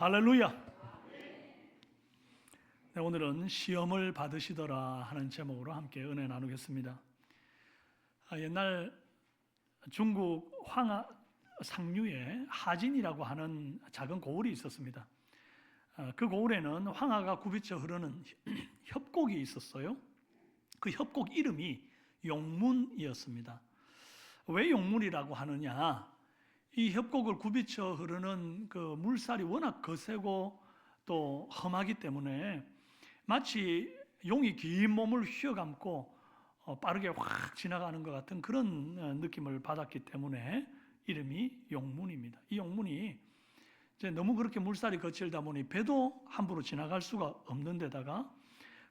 할렐루야. 네, 오늘은 시험을 받으시더라 하는 제목으로 함께 은혜 나누겠습니다. 옛날 중국 황하 상류에 하진이라고 하는 작은 고을이 있었습니다. 그 고을에는 황하가 굽이쳐 흐르는 협곡이 있었어요. 그 협곡 이름이 용문이었습니다. 왜 용문이라고 하느냐? 이 협곡을 굽이쳐 흐르는 그 물살이 워낙 거세고 또 험하기 때문에 마치 용이 긴 몸을 휘어감고 빠르게 확 지나가는 것 같은 그런 느낌을 받았기 때문에 이름이 용문입니다. 이 용문이 이제 너무 그렇게 물살이 거칠다 보니 배도 함부로 지나갈 수가 없는 데다가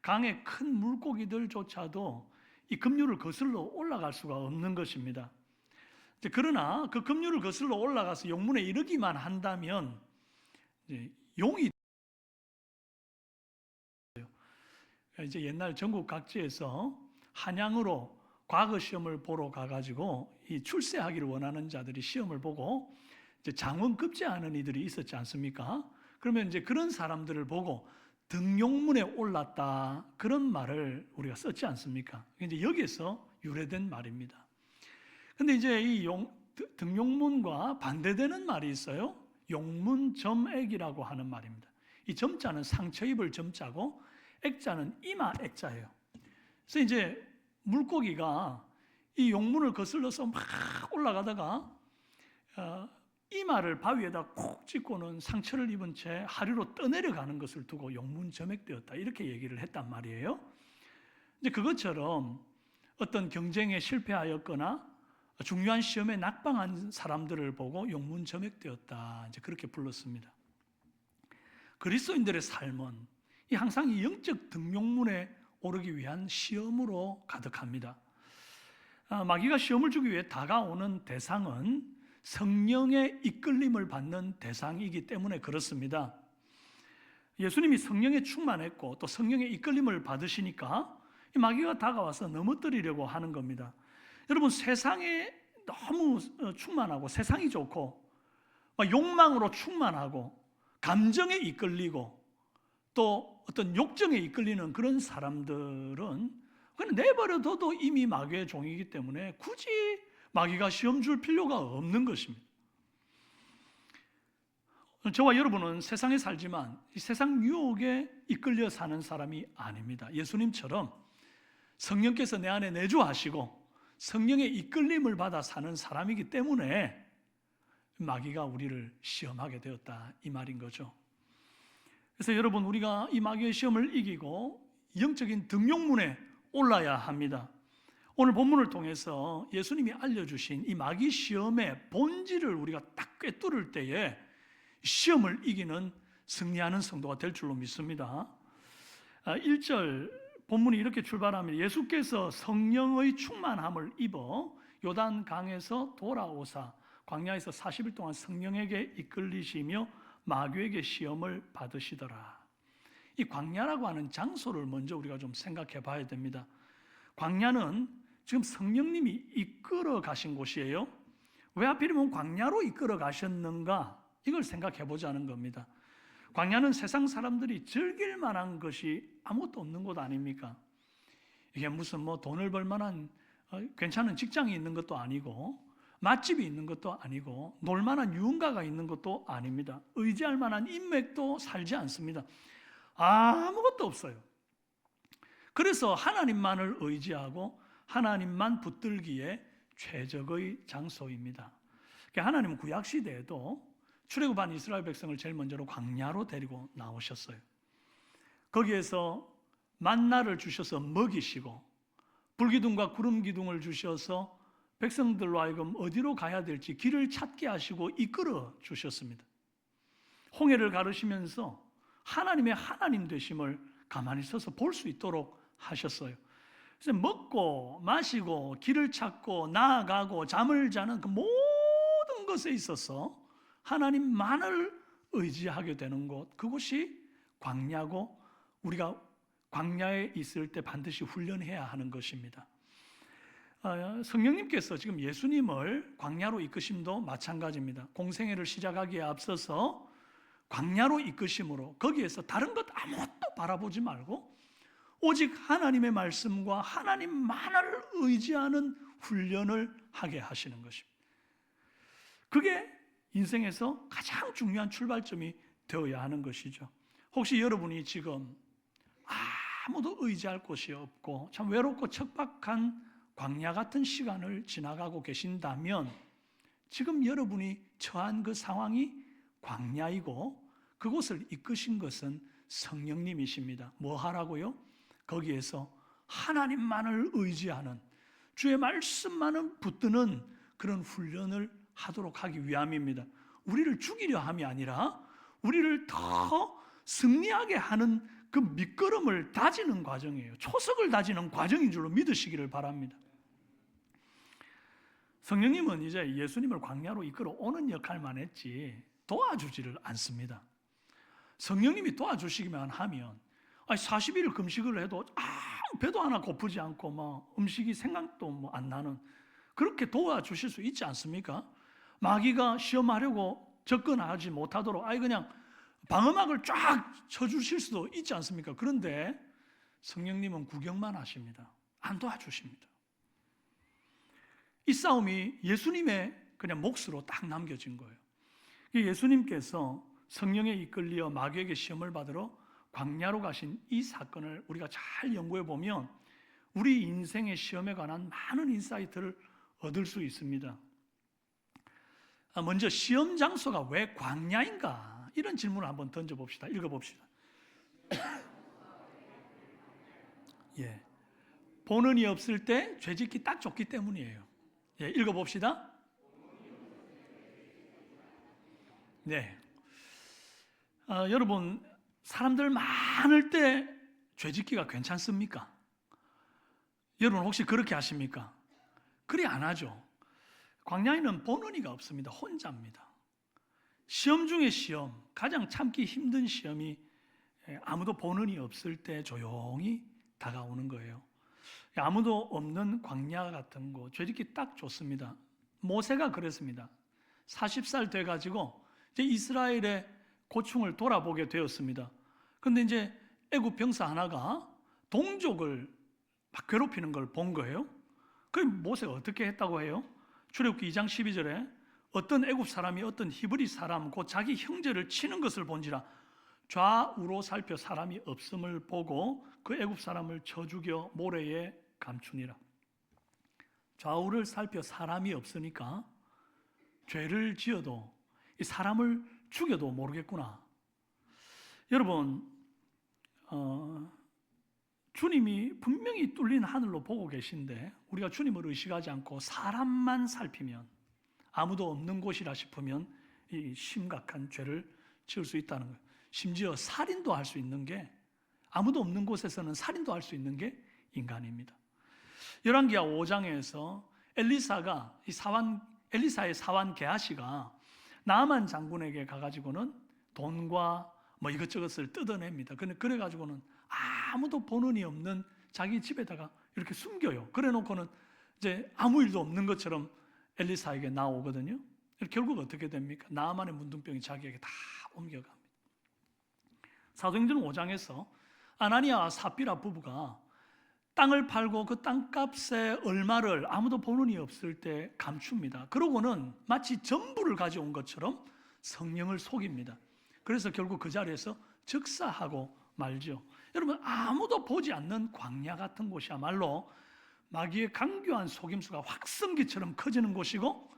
강의 큰 물고기들조차도 이 급류를 거슬러 올라갈 수가 없는 것입니다. 그러나 그 급류를 거슬러 올라가서 용문에 이르기만 한다면 용이 이제 옛날 전국 각지에서 한양으로 과거 시험을 보러 가가지고 이 출세하기를 원하는 자들이 시험을 보고 이제 장원급제하는 이들이 있었지 않습니까? 그러면 이제 그런 사람들을 보고 등용문에 올랐다 그런 말을 우리가 썼지 않습니까? 이제 여기에서 유래된 말입니다. 근데 이제 이 등용문과 반대되는 말이 있어요. 용문점액이라고 하는 말입니다. 이 점자는 상처 입을 점자고 액자는 이마 액자예요. 그래서 이제 물고기가 이 용문을 거슬러서 막 올라가다가 이마를 바위에다 콕 찍고는 상처를 입은 채 하류로 떠내려가는 것을 두고 용문점액되었다 이렇게 얘기를 했단 말이에요. 이제 그것처럼 어떤 경쟁에 실패하였거나 중요한 시험에 낙방한 사람들을 보고 용문점액되었다 이제 그렇게 불렀습니다. 그리스도인들의 삶은 항상 이 영적 등용문에 오르기 위한 시험으로 가득합니다. 마귀가 시험을 주기 위해 다가오는 대상은 성령의 이끌림을 받는 대상이기 때문에 그렇습니다. 예수님이 성령에 충만했고 또 성령의 이끌림을 받으시니까 이 마귀가 다가와서 넘어뜨리려고 하는 겁니다. 여러분, 세상에 너무 충만하고 세상이 좋고 욕망으로 충만하고 감정에 이끌리고 또 어떤 욕정에 이끌리는 그런 사람들은 그냥 내버려둬도 이미 마귀의 종이기 때문에 굳이 마귀가 시험 줄 필요가 없는 것입니다. 저와 여러분은 세상에 살지만 이 세상 유혹에 이끌려 사는 사람이 아닙니다. 예수님처럼 성령께서 내 안에 내주하시고 성령의 이끌림을 받아 사는 사람이기 때문에 마귀가 우리를 시험하게 되었다 이 말인 거죠. 그래서 여러분, 우리가 이 마귀의 시험을 이기고 영적인 등용문에 올라야 합니다. 오늘 본문을 통해서 예수님이 알려주신 이 마귀 시험의 본질을 우리가 딱 꿰뚫을 때에 시험을 이기는 승리하는 성도가 될 줄로 믿습니다. 1절 본문이 이렇게 출발합니다. 예수께서 성령의 충만함을 입어 요단 강에서 돌아오사 광야에서 40일 동안 성령에게 이끌리시며 마귀에게 시험을 받으시더라. 이 광야라고 하는 장소를 먼저 우리가 좀 생각해 봐야 됩니다. 광야는 지금 성령님이 이끌어 가신 곳이에요. 왜 하필이면 광야로 이끌어 가셨는가? 이걸 생각해 보자는 겁니다. 광야는 세상 사람들이 즐길 만한 것이 아무것도 없는 곳 아닙니까? 이게 무슨 돈을 벌 만한 괜찮은 직장이 있는 것도 아니고 맛집이 있는 것도 아니고 놀만한 유흥가가 있는 것도 아닙니다. 의지할 만한 인맥도 살지 않습니다. 아무것도 없어요. 그래서 하나님만을 의지하고 하나님만 붙들기에 최적의 장소입니다. 하나님은 구약시대에도 출애굽한 이스라엘 백성을 제일 먼저로 광야로 데리고 나오셨어요. 거기에서 만나를 주셔서 먹이시고 불기둥과 구름기둥을 주셔서 백성들로 하여금 어디로 가야 될지 길을 찾게 하시고 이끌어 주셨습니다. 홍해를 가르시면서 하나님의 하나님 되심을 가만히 서서 볼 수 있도록 하셨어요. 그래서 먹고 마시고 길을 찾고 나아가고 잠을 자는 그 모든 것에 있어서 하나님만을 의지하게 되는 곳, 그곳이 광야고 우리가 광야에 있을 때 반드시 훈련해야 하는 것입니다. 성령님께서 지금 예수님을 광야로 이끄심도 마찬가지입니다. 공생애를 시작하기에 앞서서 광야로 이끄심으로 거기에서 다른 것 아무것도 바라보지 말고 오직 하나님의 말씀과 하나님만을 의지하는 훈련을 하게 하시는 것입니다. 그게 인생에서 가장 중요한 출발점이 되어야 하는 것이죠. 혹시 여러분이 지금 아무도 의지할 곳이 없고 참 외롭고 척박한 광야 같은 시간을 지나가고 계신다면 지금 여러분이 처한 그 상황이 광야이고 그곳을 이끄신 것은 성령님이십니다. 뭐 하라고요? 거기에서 하나님만을 의지하는 주의 말씀만을 붙드는 그런 훈련을 하도록 하기 위함입니다. 우리를 죽이려 함이 아니라 우리를 더 승리하게 하는 그 밑거름을 다지는 과정이에요. 초석을 다지는 과정인 줄로 믿으시기를 바랍니다. 성령님은 이제 예수님을 광야로 이끌어 오는 역할만 했지 도와주지를 않습니다. 성령님이 도와주시기만 하면 40일 금식을 해도 배도 하나 고프지 않고 음식이 생각도 안 나는 그렇게 도와주실 수 있지 않습니까? 마귀가 시험하려고 접근하지 못하도록 그냥 방음막을 쫙 쳐주실 수도 있지 않습니까? 그런데 성령님은 구경만 하십니다. 안 도와주십니다. 이 싸움이 예수님의 그냥 몫으로 딱 남겨진 거예요. 예수님께서 성령에 이끌려 마귀에게 시험을 받으러 광야로 가신 이 사건을 우리가 잘 연구해 보면 우리 인생의 시험에 관한 많은 인사이트를 얻을 수 있습니다. 먼저 시험 장소가 왜 광야인가? 이런 질문을 한번 던져봅시다. 읽어봅시다. 예, 보는이 없을 때 죄짓기 딱 좋기 때문이에요. 예, 읽어봅시다. 네, 여러분 사람들 많을 때 죄짓기가 괜찮습니까? 여러분 혹시 그렇게 하십니까? 그리 안 하죠. 광야에는 보는 이가 없습니다. 혼자입니다. 시험 중에 시험, 가장 참기 힘든 시험이 아무도 보는 이 없을 때 조용히 다가오는 거예요. 아무도 없는 광야 같은 곳, 죄짓기 딱 좋습니다. 모세가 그랬습니다. 40살 돼가지고 이제 이스라엘의 고충을 돌아보게 되었습니다. 그런데 이제 애굽 병사 하나가 동족을 막 괴롭히는 걸 본 거예요. 그럼 모세가 어떻게 했다고 해요? 출애굽기 2장 12절에 어떤 애굽 사람이 어떤 히브리 사람 곧 자기 형제를 치는 것을 본지라 좌우로 살펴 사람이 없음을 보고 그 애굽 사람을 쳐 죽여 모래에 감추니라. 좌우를 살펴 사람이 없으니까 죄를 지어도 이 사람을 죽여도 모르겠구나. 여러분, 주님이 분명히 뚫린 하늘로 보고 계신데 우리가 주님을 의식하지 않고 사람만 살피면 아무도 없는 곳이라 싶으면 이 심각한 죄를 지을 수 있다는 거예요. 심지어 살인도 할 수 있는 게 아무도 없는 곳에서는 살인도 할 수 있는 게 인간입니다. 열왕기하 5장에서 엘리사의 사환 게하시가 나아만 장군에게 가가지고는 돈과 이것저것을 뜯어냅니다. 그래가지고는 아무도 보는 이 없는 자기 집에다가 이렇게 숨겨요. 그래놓고는 이제 아무 일도 없는 것처럼 엘리사에게 나오거든요. 결국 어떻게 됩니까? 나아만의 문둥병이 자기에게 다 옮겨갑니다. 사도행전 5장에서 아나니아와 삽비라 부부가 땅을 팔고 그 땅값의 얼마를 아무도 보는 이 없을 때 감춥니다. 그러고는 마치 전부를 가져온 것처럼 성령을 속입니다. 그래서 결국 그 자리에서 즉사하고 말죠. 여러분, 아무도 보지 않는 광야 같은 곳이야말로 마귀의 강교한 속임수가 확성기처럼 커지는 곳이고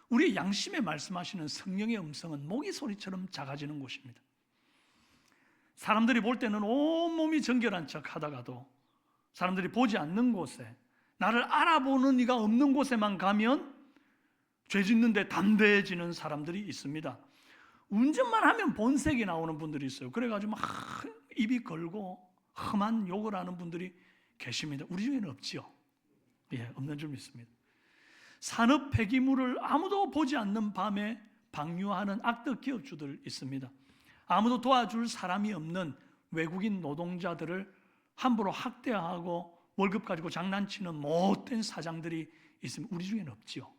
우리의 양심에 말씀하시는 성령의 음성은 모기 소리처럼 작아지는 곳입니다. 사람들이 볼 때는 온몸이 정결한 척 하다가도 사람들이 보지 않는 곳에, 나를 알아보는 이가 없는 곳에만 가면 죄 짓는데 담대해지는 사람들이 있습니다. 운전만 하면 본색이 나오는 분들이 있어요. 그래가지고 막 입이 걸고 험한 욕을 하는 분들이 계십니다. 우리 중에는 없지요. 예, 없는 줄 믿습니다. 산업 폐기물을 아무도 보지 않는 밤에 방류하는 악덕 기업주들 있습니다. 아무도 도와줄 사람이 없는 외국인 노동자들을 함부로 학대하고 월급 가지고 장난치는 못된 사장들이 있으면 우리 중에는 없지요.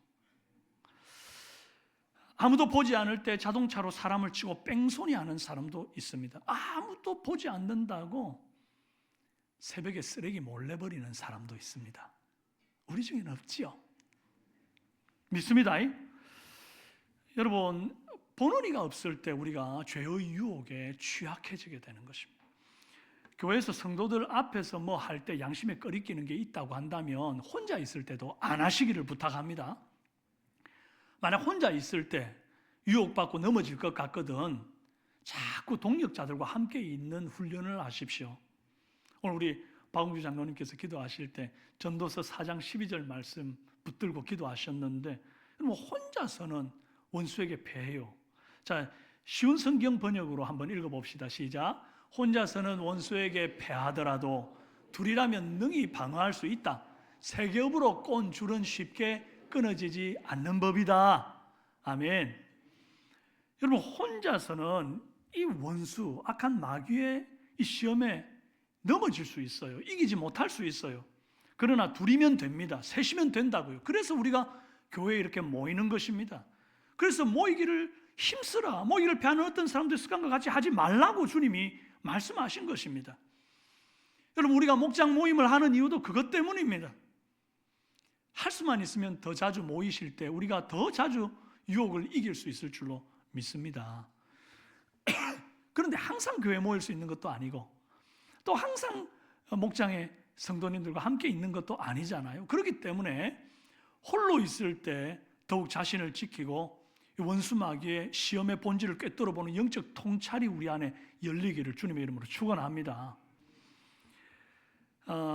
아무도 보지 않을 때 자동차로 사람을 치고 뺑소니 하는 사람도 있습니다. 아무도 보지 않는다고 새벽에 쓰레기 몰래 버리는 사람도 있습니다. 우리 중에는 없지요. 믿습니다. 여러분, 본원이가 없을 때 우리가 죄의 유혹에 취약해지게 되는 것입니다. 교회에서 성도들 앞에서 뭐 할 때 양심에 꺼리끼는 게 있다고 한다면 혼자 있을 때도 안 하시기를 부탁합니다. 만약 혼자 있을 때 유혹받고 넘어질 것 같거든 자꾸 동역자들과 함께 있는 훈련을 하십시오. 오늘 우리 박웅주 장로님께서 기도하실 때 전도서 4장 12절 말씀 붙들고 기도하셨는데 뭐 혼자서는 원수에게 패해요. 자, 쉬운 성경 번역으로 한번 읽어봅시다. 시작. 혼자서는 원수에게 패하더라도 둘이라면 능히 방어할 수 있다. 세 겹으로 꼰 줄은 쉽게 끊어지지 않는 법이다. 아멘. 여러분, 혼자서는 이 원수, 악한 마귀의 이 시험에 넘어질 수 있어요. 이기지 못할 수 있어요. 그러나 둘이면 됩니다. 셋이면 된다고요. 그래서 우리가 교회에 이렇게 모이는 것입니다. 그래서 모이기를 힘쓰라, 모이기를 패하는 어떤 사람들 습관과 같이 하지 말라고 주님이 말씀하신 것입니다. 여러분, 우리가 목장 모임을 하는 이유도 그것 때문입니다. 할 수만 있으면 더 자주 모이실 때 우리가 더 자주 유혹을 이길 수 있을 줄로 믿습니다. 그런데 항상 교회 모일 수 있는 것도 아니고 또 항상 목장에 성도님들과 함께 있는 것도 아니잖아요. 그렇기 때문에 홀로 있을 때 더욱 자신을 지키고 원수 마귀의 시험의 본질을 꿰뚫어 보는 영적 통찰이 우리 안에 열리기를 주님의 이름으로 축원합니다.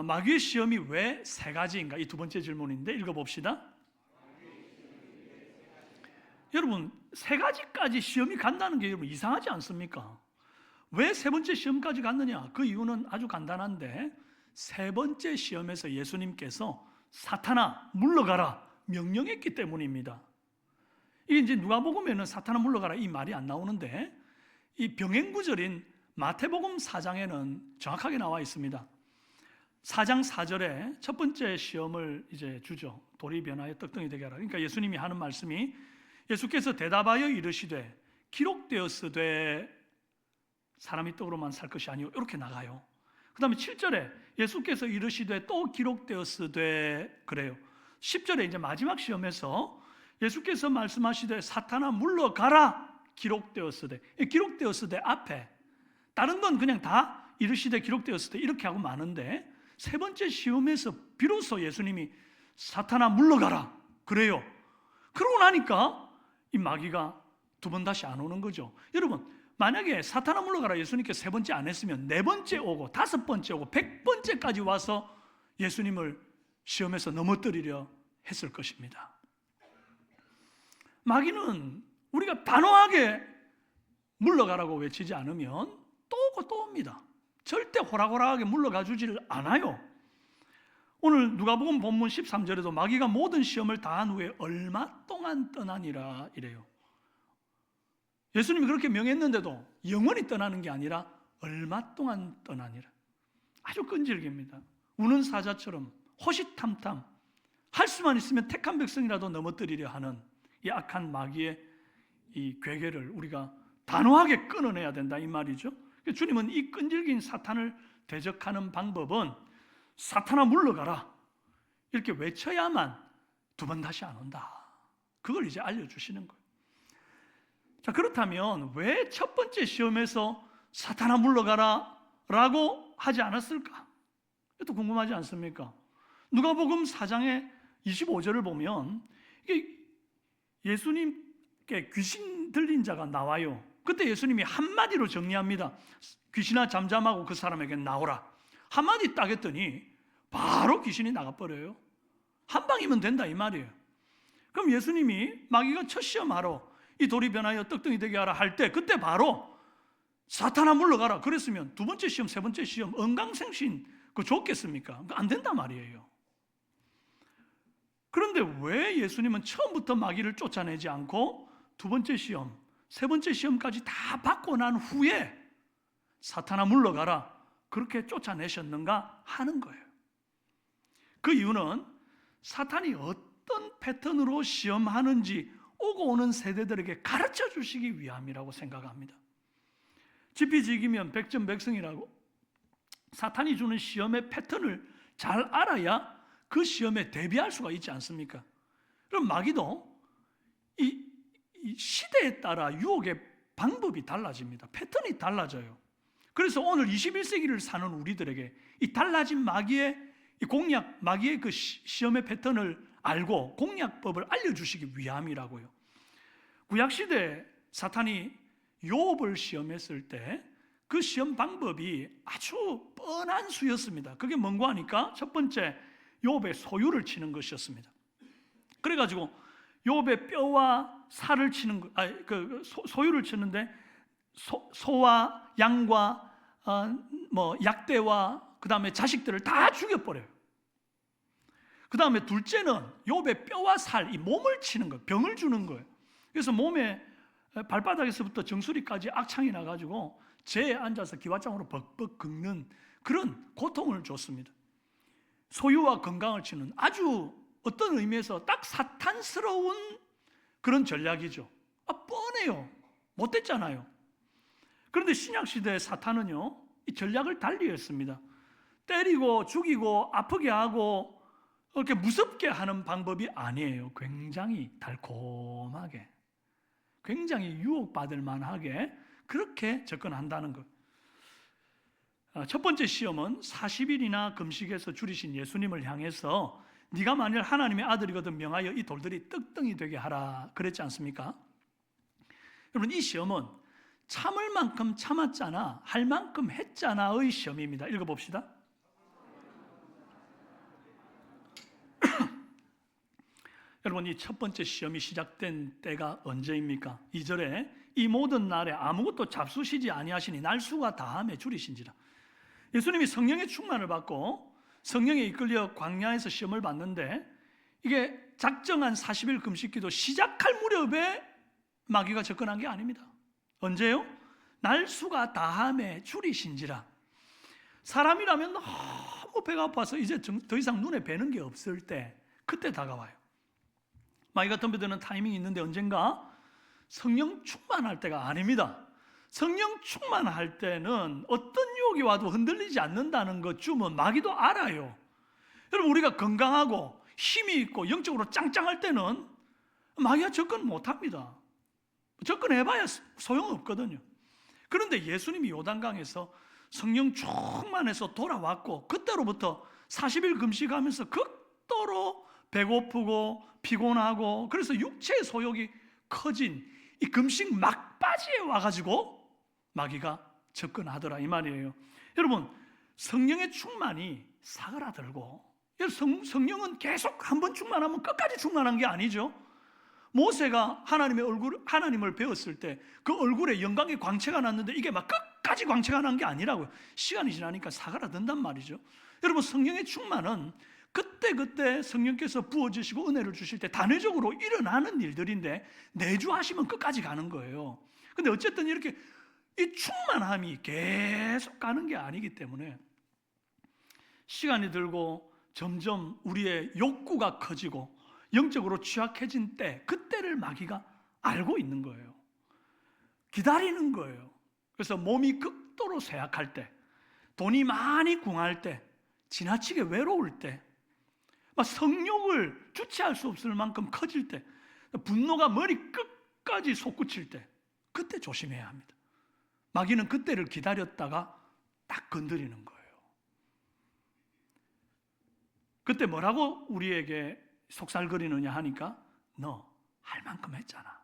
마귀의 시험이 왜 세 가지인가? 이 두 번째 질문인데 읽어봅시다. 여러분, 세 가지까지 시험이 간다는 게 여러분 이상하지 않습니까? 왜 세 번째 시험까지 갔느냐? 그 이유는 아주 간단한데 세 번째 시험에서 예수님께서 사탄아 물러가라 명령했기 때문입니다. 이게 이제 누가복음에는 사탄아 물러가라 이 말이 안 나오는데 이 병행구절인 마태복음 4장에는 정확하게 나와 있습니다. 4장 4절에 첫 번째 시험을 이제 주죠. 돌이 변하여 떡덩이 되게 하라. 그러니까 예수님이 하는 말씀이 예수께서 대답하여 이르시되 기록되었으되 사람이 떡으로만 살 것이 아니오 이렇게 나가요. 그 다음에 7절에 예수께서 이르시되 또 기록되었으되 그래요. 10절에 이제 마지막 시험에서 예수께서 말씀하시되 사탄아 물러가라 기록되었으되 기록되었으되 앞에 다른 건 그냥 다 이르시되 기록되었으되 이렇게 하고 마는데 세 번째 시험에서 비로소 예수님이 사탄아 물러가라 그래요. 그러고 나니까 이 마귀가 두 번 다시 안 오는 거죠. 여러분, 만약에 사탄아 물러가라 예수님께서 세 번째 안 했으면 네 번째 오고 다섯 번째 오고 100번째까지 와서 예수님을 시험에서 넘어뜨리려 했을 것입니다. 마귀는 우리가 단호하게 물러가라고 외치지 않으면 또 오고 또 옵니다. 절대 호락호락하게 물러가 주지를 않아요. 오늘 누가복음 본문 13절에도 마귀가 모든 시험을 다한 후에 얼마 동안 떠나니라 이래요. 예수님이 그렇게 명했는데도 영원히 떠나는 게 아니라 얼마 동안 떠나니라. 아주 끈질깁니다. 우는 사자처럼 호시탐탐 할 수만 있으면 택한 백성이라도 넘어뜨리려 하는 이 악한 마귀의 이 괴계를 우리가 단호하게 끊어내야 된다 이 말이죠. 주님은 이 끈질긴 사탄을 대적하는 방법은 사탄아 물러가라 이렇게 외쳐야만 두 번 다시 안 온다. 그걸 이제 알려주시는 거예요. 자, 그렇다면 왜 첫 번째 시험에서 사탄아 물러가라 라고 하지 않았을까? 이것도 궁금하지 않습니까? 누가복음 4장의 25절을 보면 이게 예수님께 귀신 들린 자가 나와요. 그때 예수님이 한마디로 정리합니다. 귀신아 잠잠하고 그 사람에게 나오라. 한마디 딱 했더니 바로 귀신이 나가버려요. 한 방이면 된다 이 말이에요. 그럼 예수님이 마귀가 첫 시험하러 이 돌이 변하여 떡덩이 되게 하라 할 때 그때 바로 사탄아 물러가라 그랬으면 두 번째 시험 세 번째 시험 언강생신 그거 좋겠습니까? 안 된단 말이에요. 그런데 왜 예수님은 처음부터 마귀를 쫓아내지 않고 두 번째 시험 세 번째 시험까지 다 받고 난 후에 사탄아 물러가라 그렇게 쫓아내셨는가 하는 거예요. 그 이유는 사탄이 어떤 패턴으로 시험하는지 오고 오는 세대들에게 가르쳐 주시기 위함이라고 생각합니다. 지피지기면 백전백승이라고 사탄이 주는 시험의 패턴을 잘 알아야 그 시험에 대비할 수가 있지 않습니까? 그럼 마귀도 이 시대에 따라 유혹의 방법이 달라집니다. 패턴이 달라져요. 그래서 오늘 21세기를 사는 우리들에게 이 달라진 마귀의 마귀의 그 시험의 패턴을 알고 공략법을 알려주시기 위함이라고요. 구약시대 사탄이 욥을 시험했을 때 그 시험 방법이 아주 뻔한 수였습니다. 그게 뭔가 하니까 첫 번째 욥의 소유를 치는 것이었습니다. 그래가지고 욥의 뼈와 살을 치는 소유를 치는데 소와 양과 약대와 그 다음에 자식들을 다 죽여버려요. 그 다음에 둘째는 욥의 뼈와 살, 이 몸을 치는 거예요. 병을 주는 거예요. 그래서 몸에 발바닥에서부터 정수리까지 악창이 나가지고 재에 앉아서 기와장으로 벅벅 긁는 그런 고통을 줬습니다. 소유와 건강을 치는 아주 어떤 의미에서 딱 사탄스러운 그런 전략이죠. 뻔해요. 못됐잖아요. 그런데 신약시대의 사탄은요, 이 전략을 달리했습니다. 때리고 죽이고 아프게 하고 이렇게 무섭게 하는 방법이 아니에요. 굉장히 달콤하게, 굉장히 유혹받을 만하게 그렇게 접근한다는 것. 첫 번째 시험은 40일이나 금식해서 줄이신 예수님을 향해서 네가 만일 하나님의 아들이거든 명하여 이 돌들이 떡덩이 되게 하라 그랬지 않습니까? 여러분, 이 시험은 참을 만큼 참았잖아, 할 만큼 했잖아의 시험입니다. 읽어봅시다. 여러분, 이 첫 번째 시험이 시작된 때가 언제입니까? 2절에 이 모든 날에 아무것도 잡수시지 아니하시니 날수가 다함에 줄이신지라. 예수님이 성령의 충만을 받고 성령에 이끌려 광야에서 시험을 받는데 이게 작정한 40일 금식기도 시작할 무렵에 마귀가 접근한 게 아닙니다. 언제요? 날수가 다함에 줄이신지라. 사람이라면 너무 배가 아파서 이제 더 이상 눈에 뵈는 게 없을 때 그때 다가와요. 마귀가 덤벼드는 타이밍이 있는데 언젠가 성령 충만할 때가 아닙니다. 성령 충만할 때는 어떤 유혹이 와도 흔들리지 않는다는 것쯤은 마귀도 알아요. 여러분, 우리가 건강하고 힘이 있고 영적으로 짱짱할 때는 마귀가 접근 못합니다. 접근해봐야 소용없거든요. 그런데 예수님이 요단강에서 성령 충만해서 돌아왔고 그때로부터 40일 금식하면서 극도로 배고프고 피곤하고 그래서 육체의 소욕이 커진 이 금식 막바지에 와가지고 마귀가 접근하더라 이 말이에요. 여러분, 성령의 충만이 사그라들고, 성령은 계속 한 번 충만하면 끝까지 충만한 게 아니죠. 모세가 하나님을 배웠을 때 그 얼굴에 영광의 광채가 났는데 이게 막 끝까지 광채가 난 게 아니라고요. 시간이 지나니까 사그라든단 말이죠. 여러분, 성령의 충만은 그때 성령께서 부어주시고 은혜를 주실 때 단회적으로 일어나는 일들인데 내주하시면 끝까지 가는 거예요. 근데 어쨌든 이렇게 이 충만함이 계속 가는 게 아니기 때문에 시간이 들고 점점 우리의 욕구가 커지고 영적으로 취약해진 때, 그때를 마귀가 알고 있는 거예요. 기다리는 거예요. 그래서 몸이 극도로 쇠약할 때, 돈이 많이 궁할 때, 지나치게 외로울 때, 막 성욕을 주체할 수 없을 만큼 커질 때, 분노가 머리 끝까지 솟구칠 때, 그때 조심해야 합니다. 마귀는 그때를 기다렸다가 딱 건드리는 거예요. 그때 뭐라고 우리에게 속살거리느냐 하니까, 너 할 만큼 했잖아.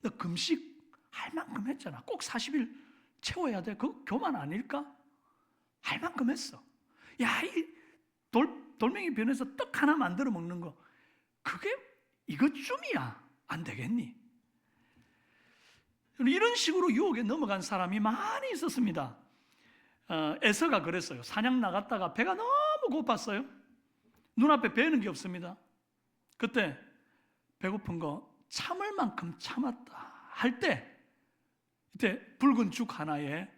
너 금식 할 만큼 했잖아. 꼭 40일 채워야 돼. 그거 교만 아닐까? 할 만큼 했어. 야, 이 돌멩이 변해서 떡 하나 만들어 먹는 거, 그게 이것쯤이야. 안 되겠니? 이런 식으로 유혹에 넘어간 사람이 많이 있었습니다. 에서가 그랬어요. 사냥 나갔다가 배가 너무 고팠어요. 눈앞에 뵈는 게 없습니다. 그때 배고픈 거 참을 만큼 참았다 할 때, 이때 붉은 죽 하나에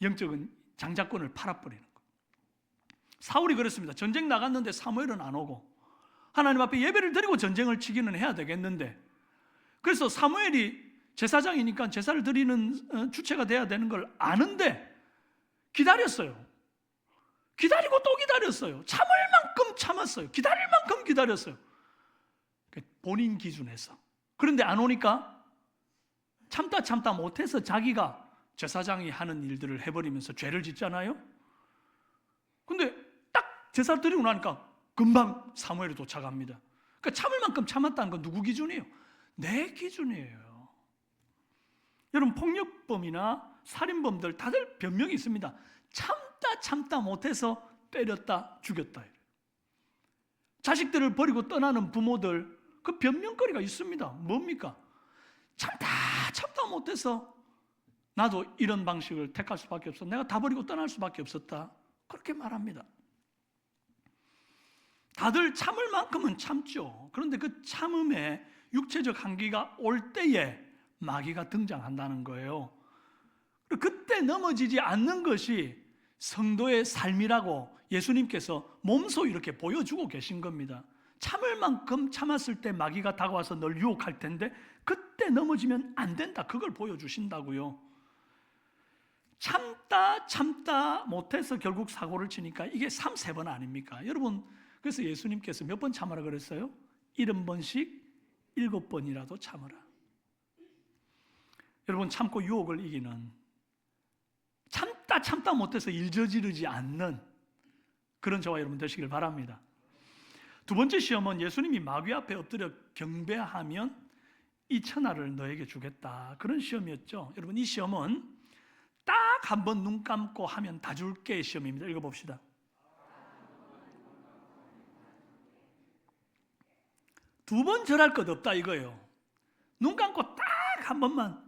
영적인 장자권을 팔아버리는 거예요. 사울이 그랬습니다. 전쟁 나갔는데 사무엘은 안 오고, 하나님 앞에 예배를 드리고 전쟁을 치기는 해야 되겠는데, 그래서 사무엘이 제사장이니까 제사를 드리는 주체가 돼야 되는 걸 아는데 기다렸어요. 기다리고 또 기다렸어요. 참을 만큼 참았어요. 기다릴 만큼 기다렸어요. 본인 기준에서. 그런데 안 오니까 참다 못해서 자기가 제사장이 하는 일들을 해버리면서 죄를 짓잖아요. 근데 딱 제사 드리고 나니까 금방 사무엘이 도착합니다. 그러니까 참을 만큼 참았다는 건 누구 기준이에요? 내 기준이에요. 여러분, 폭력범이나 살인범들 다들 변명이 있습니다. 참다 못해서 때렸다 죽였다. 자식들을 버리고 떠나는 부모들, 그 변명거리가 있습니다. 뭡니까? 참다 못해서 나도 이런 방식을 택할 수밖에 없어. 내가 다 버리고 떠날 수밖에 없었다. 그렇게 말합니다. 다들 참을 만큼은 참죠. 그런데 그 참음에 육체적 한계가 올 때에 마귀가 등장한다는 거예요. 그때 넘어지지 않는 것이 성도의 삶이라고 예수님께서 몸소 이렇게 보여주고 계신 겁니다. 참을 만큼 참았을 때 마귀가 다가와서 널 유혹할 텐데 그때 넘어지면 안 된다. 그걸 보여주신다고요. 참다 못해서 결국 사고를 치니까 이게 3-4번 아닙니까? 여러분, 그래서 예수님께서 몇 번 참으라 그랬어요? 70번씩 7번이라도 참으라. 여러분, 참고 유혹을 이기는, 참다 못해서 일 저지르지 않는 그런 저와 여러분 되시길 바랍니다. 두 번째 시험은 예수님이 마귀 앞에 엎드려 경배하면 이 천하를 너에게 주겠다. 그런 시험이었죠. 여러분, 이 시험은 딱 한 번 눈 감고 하면 다 줄게의 시험입니다. 읽어봅시다. 두 번 절할 것 없다 이거예요. 눈 감고 딱 한 번만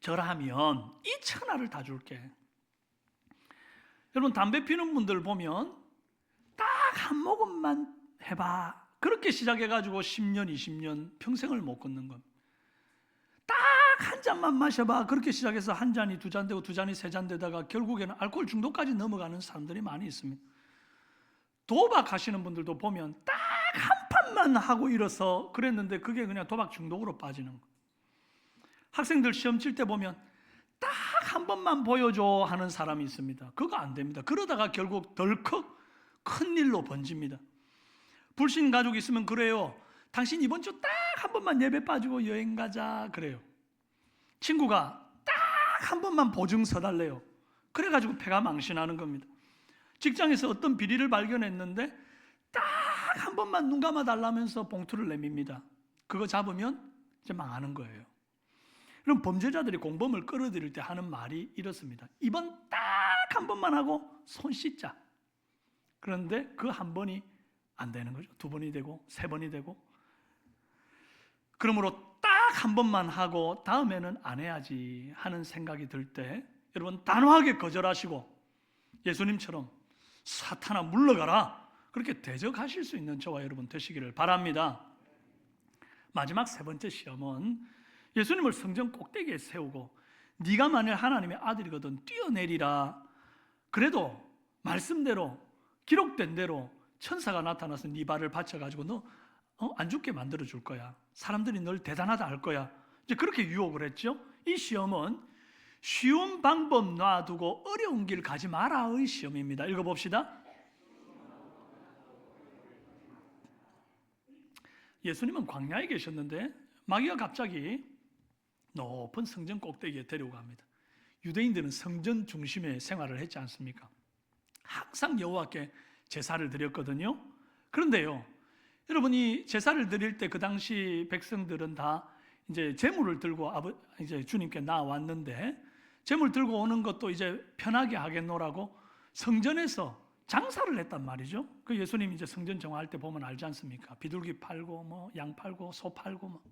절하면 이 천하를 다 줄게. 여러분, 담배 피는 분들 보면 딱 한 모금만 해봐. 그렇게 시작해가지고 10년, 20년 평생을 못 걷는 겁니다. 딱 한 잔만 마셔봐. 그렇게 시작해서 한 잔이 두 잔 되고 두 잔이 세 잔 되다가 결국에는 알코올 중독까지 넘어가는 사람들이 많이 있습니다. 도박 하시는 분들도 보면 딱 한 판만 하고 일어서 그랬는데 그게 그냥 도박 중독으로 빠지는 거예요. 학생들 시험 칠 때 보면 딱 한 번만 보여줘 하는 사람이 있습니다. 그거 안 됩니다. 그러다가 결국 덜컥 큰 일로 번집니다. 불신 가족 있으면 그래요. 당신 이번 주 딱 한 번만 예배 빠지고 여행 가자 그래요. 친구가 딱 한 번만 보증 서달래요. 그래가지고 패가 망신하는 겁니다. 직장에서 어떤 비리를 발견했는데 딱 한 번만 눈 감아 달라면서 봉투를 내밉니다. 그거 잡으면 이제 망하는 거예요. 그럼 범죄자들이 공범을 끌어들일 때 하는 말이 이렇습니다. 이번 딱 한 번만 하고 손 씻자. 그런데 그 한 번이 안 되는 거죠. 2번이 되고 3번이 되고. 그러므로 딱 한 번만 하고 다음에는 안 해야지 하는 생각이 들 때 여러분 단호하게 거절하시고 예수님처럼 사탄아 물러가라 그렇게 대적하실 수 있는 저와 여러분 되시기를 바랍니다. 마지막 3번째 시험은 예수님을 성전 꼭대기에 세우고 네가 만일 하나님의 아들이거든 뛰어내리라. 그래도 말씀대로 기록된 대로 천사가 나타나서 네 발을 받쳐가지고 너 안 죽게 만들어 줄 거야. 사람들이 널 대단하다 할 거야. 이제 그렇게 유혹을 했죠. 이 시험은 쉬운 방법 놔두고 어려운 길 가지 마라의 시험입니다. 읽어봅시다. 예수님은 광야에 계셨는데 마귀가 갑자기 높은 성전 꼭대기에 데리고 갑니다. 유대인들은 성전 중심의 생활을 했지 않습니까? 항상 여호와께 제사를 드렸거든요. 그런데요, 여러분이 제사를 드릴 때 그 당시 백성들은 다 이제 제물을 들고 이제 주님께 나왔는데 제물 들고 오는 것도 이제 편하게 하겠노라고 성전에서 장사를 했단 말이죠. 그 예수님 이제 성전 정화할 때 보면 알지 않습니까? 비둘기 팔고 뭐 양 팔고 소 팔고 뭐.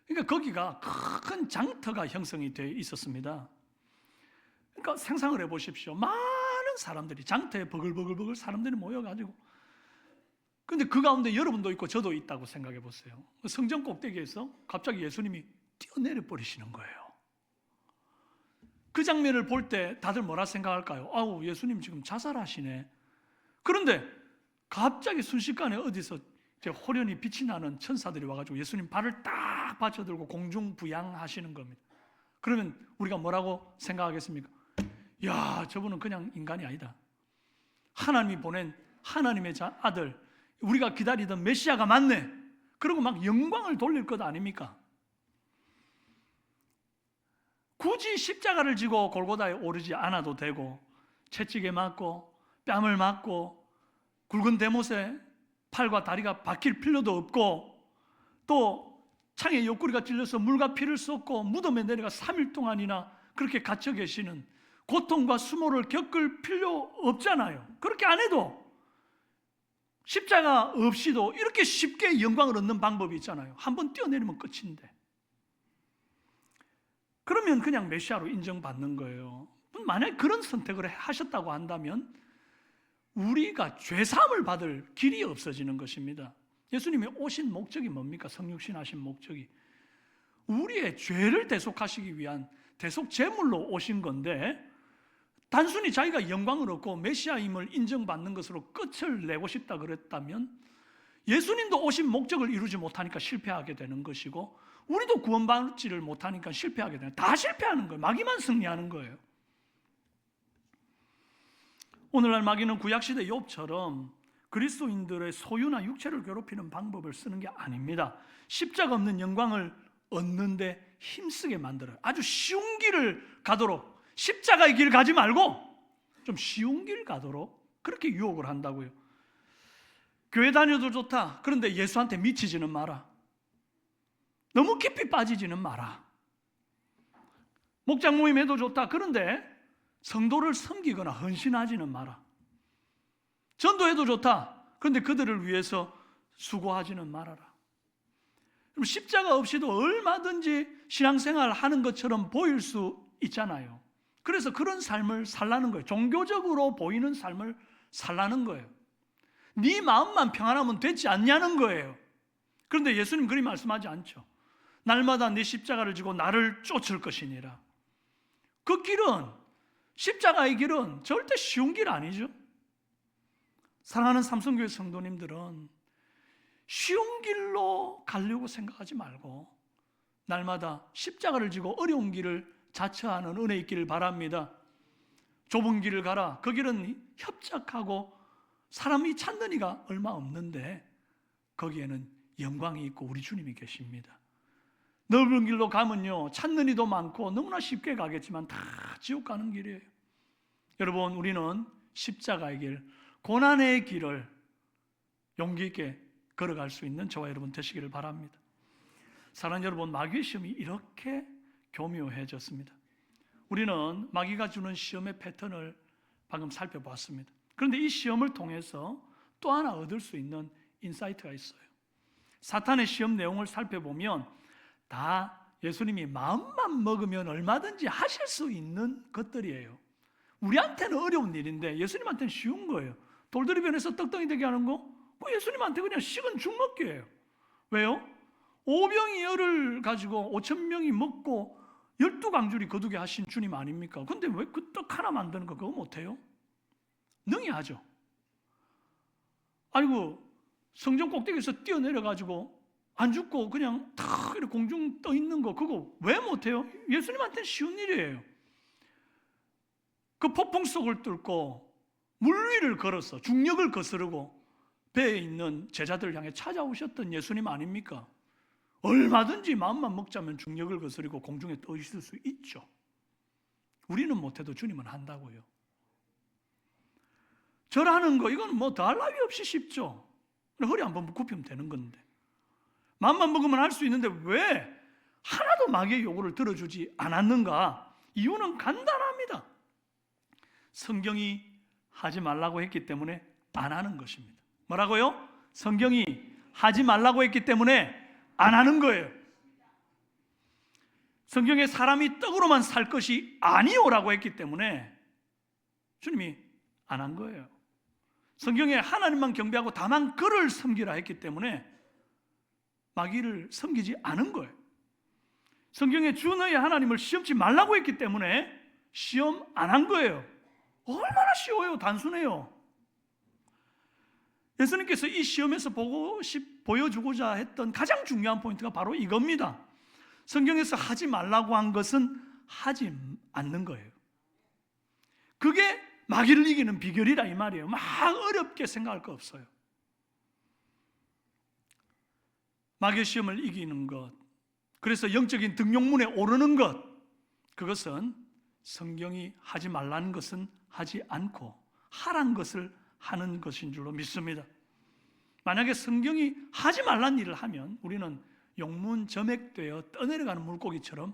그러니까 거기가 큰 장터가 형성이 되어 있었습니다. 그러니까 생각을 해보십시오. 많은 사람들이 장터에 버글버글 사람들이 모여가지고 근데 그 가운데 여러분도 있고 저도 있다고 생각해 보세요. 성전 꼭대기에서 갑자기 예수님이 뛰어내려 버리시는 거예요. 그 장면을 볼 때 다들 뭐라 생각할까요? 아우, 예수님 지금 자살하시네. 그런데 갑자기 순식간에 어디서 호련히 빛이 나는 천사들이 와가지고 예수님 발을 딱 받쳐들고 공중부양하시는 겁니다. 그러면 우리가 뭐라고 생각하겠습니까? 야, 저분은 그냥 인간이 아니다. 하나님이 보낸 하나님의 아들, 우리가 기다리던 메시아가 맞네. 그리고 막 영광을 돌릴 것 아닙니까? 굳이 십자가를 지고 골고다에 오르지 않아도 되고, 채찍에 맞고 뺨을 맞고 굵은 대못에 팔과 다리가 박힐 필요도 없고, 또 창에 옆구리가 찔려서 물과 피를 쏟고 무덤에 내려가 3일 동안이나 그렇게 갇혀 계시는 고통과 수모를 겪을 필요 없잖아요. 그렇게 안 해도, 십자가 없이도 이렇게 쉽게 영광을 얻는 방법이 있잖아요. 한번 뛰어내리면 끝인데. 그러면 그냥 메시아로 인정받는 거예요. 만약에 그런 선택을 하셨다고 한다면 우리가 죄사함을 받을 길이 없어지는 것입니다. 예수님이 오신 목적이 뭡니까? 성육신 하신 목적이 우리의 죄를 대속하시기 위한 대속 제물로 오신 건데, 단순히 자기가 영광을 얻고 메시아임을 인정받는 것으로 끝을 내고 싶다 그랬다면 예수님도 오신 목적을 이루지 못하니까 실패하게 되는 것이고, 우리도 구원받지를 못하니까 실패하게 되는, 다 실패하는 거예요. 마귀만 승리하는 거예요. 오늘날 마귀는 구약시대 욥처럼 그리스도인들의 소유나 육체를 괴롭히는 방법을 쓰는 게 아닙니다. 십자가 없는 영광을 얻는데 힘쓰게 만들어요. 아주 쉬운 길을 가도록, 십자가의 길을 가지 말고 좀 쉬운 길 가도록 그렇게 유혹을 한다고요. 교회 다녀도 좋다. 그런데 예수한테 미치지는 마라. 너무 깊이 빠지지는 마라. 목장 모임해도 좋다. 그런데 성도를 섬기거나 헌신하지는 마라. 전도해도 좋다. 그런데 그들을 위해서 수고하지는 말아라. 그럼 십자가 없이도 얼마든지 신앙생활 하는 것처럼 보일 수 있잖아요. 그래서 그런 삶을 살라는 거예요. 종교적으로 보이는 삶을 살라는 거예요. 네 마음만 평안하면 되지 않냐는 거예요. 그런데 예수님 그리 말씀하지 않죠. 날마다 네 십자가를 지고 나를 쫓을 것이니라. 그 길은, 십자가의 길은 절대 쉬운 길 아니죠. 사랑하는 삼성교회 성도님들은 쉬운 길로 가려고 생각하지 말고 날마다 십자가를 지고 어려운 길을 자처하는 은혜 있기를 바랍니다. 좁은 길을 가라. 그 길은 협착하고 사람이 찾는 이가 얼마 없는데 거기에는 영광이 있고 우리 주님이 계십니다. 넓은 길로 가면요, 찾는 이도 많고 너무나 쉽게 가겠지만 다 지옥 가는 길이에요. 여러분, 우리는 십자가의 길, 고난의 길을 용기 있게 걸어갈 수 있는 저와 여러분 되시기를 바랍니다. 사랑하는 여러분, 마귀의 시험이 이렇게 교묘해졌습니다. 우리는 마귀가 주는 시험의 패턴을 방금 살펴봤습니다. 그런데 이 시험을 통해서 또 하나 얻을 수 있는 인사이트가 있어요. 사탄의 시험 내용을 살펴보면 다 예수님이 마음만 먹으면 얼마든지 하실 수 있는 것들이에요. 우리한테는 어려운 일인데 예수님한테는 쉬운 거예요. 돌들이 변해서 떡덩이 되게 하는 거, 예수님한테 그냥 식은 죽 먹기예요. 왜요? 오병이어를 가지고 5,000명이 먹고 12강줄이 거두게 하신 주님 아닙니까? 근데 왜 그 떡 하나 만드는 거 그거 못해요? 능히 하죠. 아이고, 성전 꼭대기에서 뛰어내려가지고 안 죽고 그냥 탁 이렇게 공중 떠 있는 거 그거 왜 못해요? 예수님한테는 쉬운 일이에요. 그 폭풍 속을 뚫고 물 위를 걸어서 중력을 거스르고 배에 있는 제자들을 향해 찾아오셨던 예수님 아닙니까? 얼마든지 마음만 먹자면 중력을 거스르고 공중에 떠 있을 수 있죠. 우리는 못해도 주님은 한다고요. 절하는 거 이건 뭐 더할 나위 없이 쉽죠. 허리 한번 굽히면 되는 건데 마음만 먹으면 할 수 있는데 왜 하나도 마귀의 요구를 들어주지 않았는가? 이유는 간단합니다. 성경이 하지 말라고 했기 때문에 안 하는 것입니다. 뭐라고요? 성경이 하지 말라고 했기 때문에 안 하는 거예요. 성경에 사람이 떡으로만 살 것이 아니오라고 했기 때문에 주님이 안 한 거예요. 성경에 하나님만 경배하고 다만 그를 섬기라 했기 때문에 마귀를 섬기지 않은 거예요. 성경에 주 너의 하나님을 시험치 말라고 했기 때문에 시험 안 한 거예요. 얼마나 쉬워요. 단순해요. 예수님께서 이 시험에서 보고 보여주고자 했던 가장 중요한 포인트가 바로 이겁니다. 성경에서 하지 말라고 한 것은 하지 않는 거예요. 그게 마귀를 이기는 비결이라 이 말이에요. 막 어렵게 생각할 거 없어요. 마귀의 시험을 이기는 것, 그래서 영적인 등용문에 오르는 것, 그것은 성경이 하지 말라는 것은 하지 않고 하란 것을 하는 것인 줄로 믿습니다. 만약에 성경이 하지 말란 일을 하면 우리는 용문 점액되어 떠내려가는 물고기처럼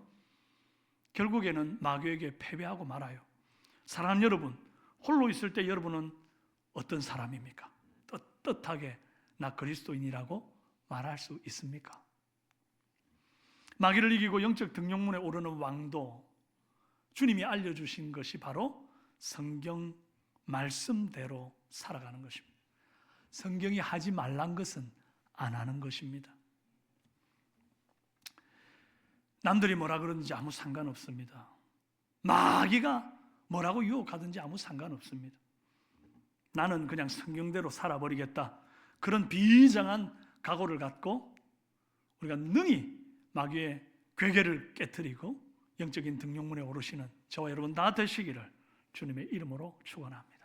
결국에는 마귀에게 패배하고 말아요. 사랑하는 여러분, 홀로 있을 때 여러분은 어떤 사람입니까? 떳떳하게 나 그리스도인이라고 말할 수 있습니까? 마귀를 이기고 영적 등용문에 오르는 왕도 주님이 알려주신 것이 바로 성경 말씀대로 살아가는 것입니다. 성경이 하지 말란 것은 안 하는 것입니다. 남들이 뭐라 그러는지 아무 상관없습니다. 마귀가 뭐라고 유혹하든지 아무 상관없습니다. 나는 그냥 성경대로 살아버리겠다. 그런 비장한 각오를 갖고 우리가 능히 마귀의 괴계를 깨트리고 영적인 등용문에 오르시는 저와 여러분 다 되시기를 주님의 이름으로 축원합니다.